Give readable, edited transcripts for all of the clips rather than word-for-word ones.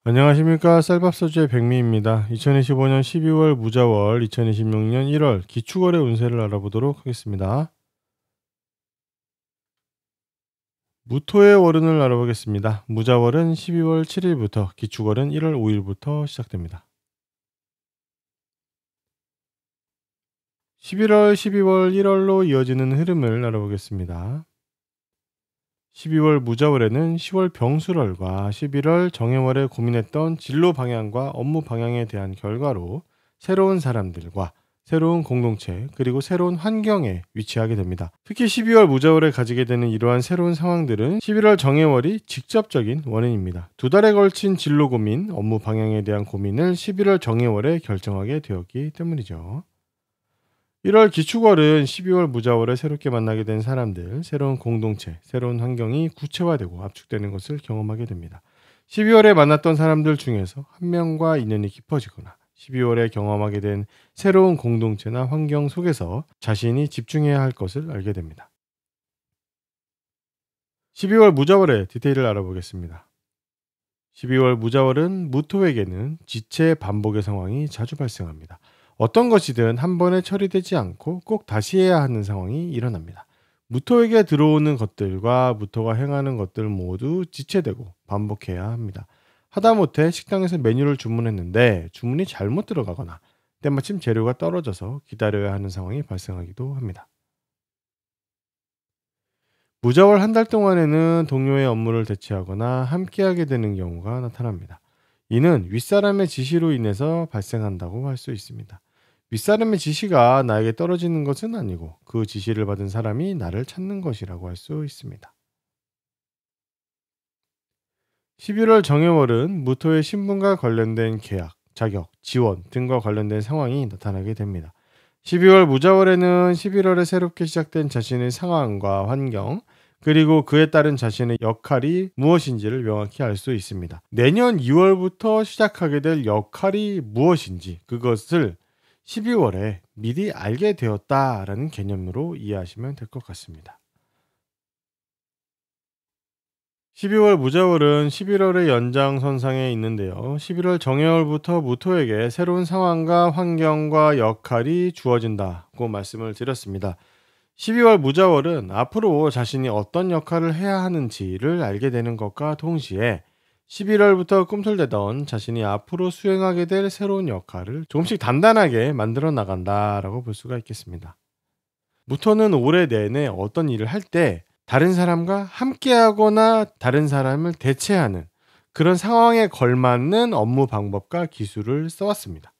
안녕하십니까. 쌀밥서주의 백미입니다. 2025년 12월 무자월, 2026년 1월 기축월의 운세를 알아보도록 하겠습니다. 무토의 월운을 알아보겠습니다. 무자월은 12월 7일부터, 기축월은 1월 5일부터 시작됩니다. 11월, 12월, 1월로 이어지는 흐름을 알아보겠습니다. 12월 무자월에는 10월 병술월과 11월 정해월에 고민했던 진로 방향과 업무 방향에 대한 결과로 새로운 사람들과 새로운 공동체 그리고 새로운 환경에 위치하게 됩니다. 특히 12월 무자월에 가지게 되는 이러한 새로운 상황들은 11월 정해월이 직접적인 원인입니다. 두 달에 걸친 진로 고민, 업무 방향에 대한 고민을 11월 정해월에 결정하게 되었기 때문이죠. 1월 기축월은 12월 무자월에 새롭게 만나게 된 사람들, 새로운 공동체, 새로운 환경이 구체화되고 압축되는 것을 경험하게 됩니다. 12월에 만났던 사람들 중에서 한 명과 인연이 깊어지거나 12월에 경험하게 된 새로운 공동체나 환경 속에서 자신이 집중해야 할 것을 알게 됩니다. 12월 무자월의 디테일을 알아보겠습니다. 12월 무자월은 무토에게는 지체 반복의 상황이 자주 발생합니다. 어떤 것이든 한 번에 처리되지 않고 꼭 다시 해야 하는 상황이 일어납니다. 무토에게 들어오는 것들과 무토가 행하는 것들 모두 지체되고 반복해야 합니다. 하다못해 식당에서 메뉴를 주문했는데 주문이 잘못 들어가거나 때마침 재료가 떨어져서 기다려야 하는 상황이 발생하기도 합니다. 무자월 한 달 동안에는 동료의 업무를 대체하거나 함께하게 되는 경우가 나타납니다. 이는 윗사람의 지시로 인해서 발생한다고 할 수 있습니다. 윗사람의 지시가 나에게 떨어지는 것은 아니고 그 지시를 받은 사람이 나를 찾는 것이라고 할 수 있습니다. 11월 정해월은 무토의 신분과 관련된 계약, 자격, 지원 등과 관련된 상황이 나타나게 됩니다. 12월 무자월에는 11월에 새롭게 시작된 자신의 상황과 환경, 그리고 그에 따른 자신의 역할이 무엇인지를 명확히 알 수 있습니다. 내년 2월부터 시작하게 될 역할이 무엇인지 그것을 12월에 미리 알게 되었다라는 개념으로 이해하시면 될 것 같습니다. 12월 무자월은 11월의 연장선상에 있는데요. 11월 정해월부터 무토에게 새로운 상황과 환경과 역할이 주어진다고 말씀을 드렸습니다. 12월 무자월은 앞으로 자신이 어떤 역할을 해야 하는지를 알게 되는 것과 동시에 11월부터 꿈틀대던 자신이 앞으로 수행하게 될 새로운 역할을 조금씩 단단하게 만들어 나간다라고 볼 수가 있겠습니다. 무토는 올해 내내 어떤 일을 할 때 다른 사람과 함께하거나 다른 사람을 대체하는 그런 상황에 걸맞는 업무 방법과 기술을 써왔습니다.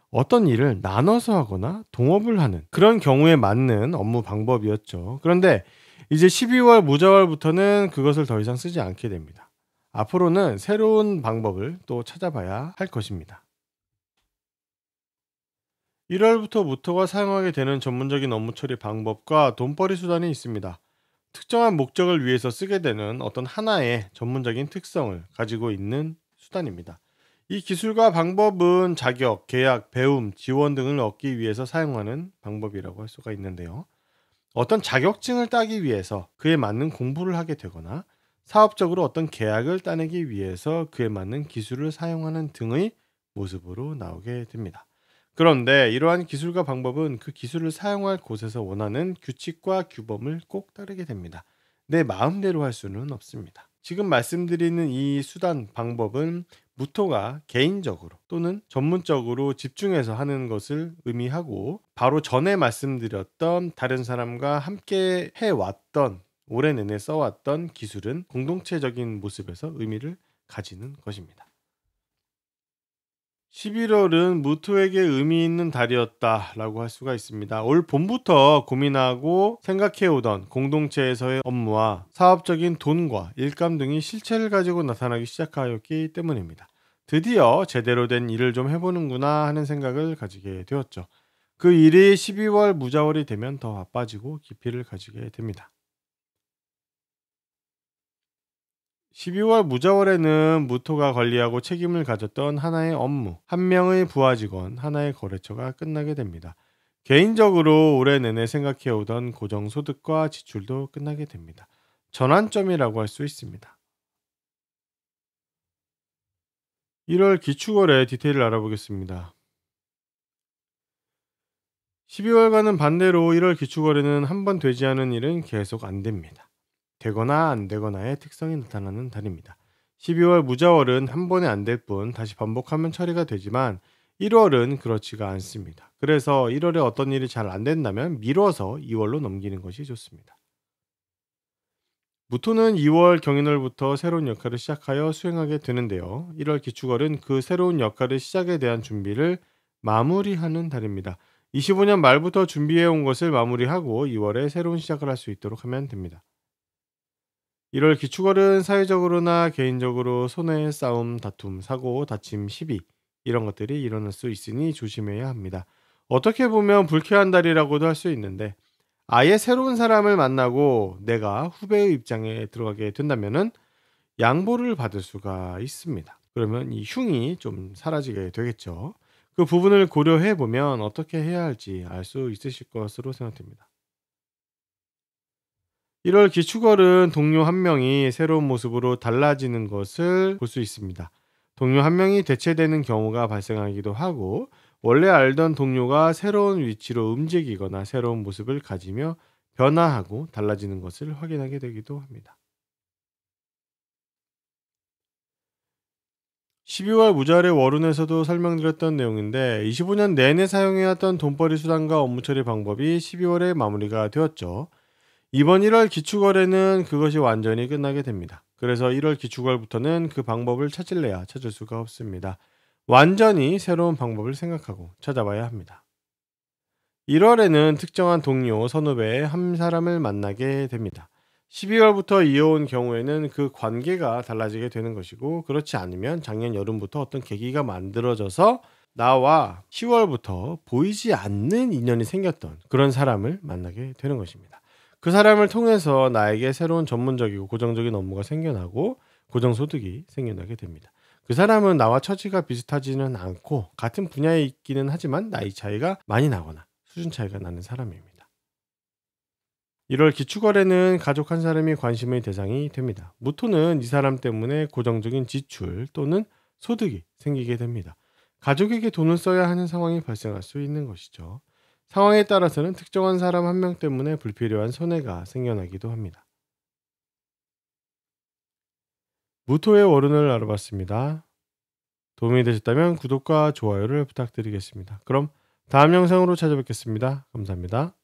어떤 일을 나눠서 하거나 동업을 하는 그런 경우에 맞는 업무 방법이었죠. 그런데 이제 12월 무자월부터는 그것을 더 이상 쓰지 않게 됩니다. 앞으로는 새로운 방법을 또 찾아봐야 할 것입니다. 1월부터 무토가 사용하게 되는 전문적인 업무 처리 방법과 돈벌이 수단이 있습니다. 특정한 목적을 위해서 쓰게 되는 어떤 하나의 전문적인 특성을 가지고 있는 수단입니다. 이 기술과 방법은 자격, 계약, 배움, 지원 등을 얻기 위해서 사용하는 방법이라고 할 수가 있는데요. 어떤 자격증을 따기 위해서 그에 맞는 공부를 하게 되거나 사업적으로 어떤 계약을 따내기 위해서 그에 맞는 기술을 사용하는 등의 모습으로 나오게 됩니다. 그런데 이러한 기술과 방법은 그 기술을 사용할 곳에서 원하는 규칙과 규범을 꼭 따르게 됩니다. 내 마음대로 할 수는 없습니다. 지금 말씀드리는 이 수단 방법은 무토가 개인적으로 또는 전문적으로 집중해서 하는 것을 의미하고 바로 전에 말씀드렸던 다른 사람과 함께 해왔던 오래 내내 써왔던 기술은 공동체적인 모습에서 의미를 가지는 것입니다. 11월은 무토에게 의미 있는 달이었다라고 할 수가 있습니다. 올 봄부터 고민하고 생각해오던 공동체에서의 업무와 사업적인 돈과 일감 등이 실체를 가지고 나타나기 시작하였기 때문입니다. 드디어 제대로 된 일을 좀 해보는구나 하는 생각을 가지게 되었죠. 그 일이 12월 무자월이 되면 더 바빠지고 깊이를 가지게 됩니다. 12월 무자월에는 무토가 관리하고 책임을 가졌던 하나의 업무, 한 명의 부하 직원, 하나의 거래처가 끝나게 됩니다. 개인적으로 올해 내내 생각해오던 고정소득과 지출도 끝나게 됩니다. 전환점이라고 할 수 있습니다. 1월 기축월의 디테일을 알아보겠습니다. 12월과는 반대로 1월 기축월에는 한 번 되지 않은 일은 계속 안 됩니다. 되거나 안 되거나의 특성이 나타나는 달입니다. 12월 무자월은 한 번에 안 될 뿐 다시 반복하면 처리가 되지만 1월은 그렇지가 않습니다. 그래서 1월에 어떤 일이 잘 안 된다면 미뤄서 2월로 넘기는 것이 좋습니다. 무토는 2월 경인월부터 새로운 역할을 시작하여 수행하게 되는데요. 1월 기축월은 그 새로운 역할의 시작에 대한 준비를 마무리하는 달입니다. 25년 말부터 준비해 온 것을 마무리하고 2월에 새로운 시작을 할 수 있도록 하면 됩니다. 1월 기축월은 사회적으로나 개인적으로 손해, 싸움, 다툼, 사고, 다침, 시비 이런 것들이 일어날 수 있으니 조심해야 합니다. 어떻게 보면 불쾌한 달이라고도 할 수 있는데 아예 새로운 사람을 만나고 내가 후배의 입장에 들어가게 된다면은 양보를 받을 수가 있습니다. 그러면 이 흉이 좀 사라지게 되겠죠. 그 부분을 고려해 보면 어떻게 해야 할지 알 수 있으실 것으로 생각됩니다. 1월 기축월은 동료 한 명이 새로운 모습으로 달라지는 것을 볼 수 있습니다. 동료 한 명이 대체되는 경우가 발생하기도 하고 원래 알던 동료가 새로운 위치로 움직이거나 새로운 모습을 가지며 변화하고 달라지는 것을 확인하게 되기도 합니다. 12월 무자의 월운에서도 설명드렸던 내용인데 25년 내내 사용해왔던 돈벌이 수단과 업무 처리 방법이 12월에 마무리가 되었죠. 이번 1월 기축월에는 그것이 완전히 끝나게 됩니다. 그래서 1월 기축월부터는 그 방법을 찾을래야 찾을 수가 없습니다. 완전히 새로운 방법을 생각하고 찾아봐야 합니다. 1월에는 특정한 동료, 선후배의 한 사람을 만나게 됩니다. 12월부터 이어온 경우에는 그 관계가 달라지게 되는 것이고 그렇지 않으면 작년 여름부터 어떤 계기가 만들어져서 나와 10월부터 보이지 않는 인연이 생겼던 그런 사람을 만나게 되는 것입니다. 그 사람을 통해서 나에게 새로운 전문적이고 고정적인 업무가 생겨나고 고정소득이 생겨나게 됩니다. 그 사람은 나와 처지가 비슷하지는 않고 같은 분야에 있기는 하지만 나이 차이가 많이 나거나 수준 차이가 나는 사람입니다. 1월 기축월에는 가족 한 사람이 관심의 대상이 됩니다. 무토는 이 사람 때문에 고정적인 지출 또는 소득이 생기게 됩니다. 가족에게 돈을 써야 하는 상황이 발생할 수 있는 것이죠. 상황에 따라서는 특정한 사람 한 명 때문에 불필요한 손해가 생겨나기도 합니다. 무토의 월운을 알아봤습니다. 도움이 되셨다면 구독과 좋아요를 부탁드리겠습니다. 그럼 다음 영상으로 찾아뵙겠습니다. 감사합니다.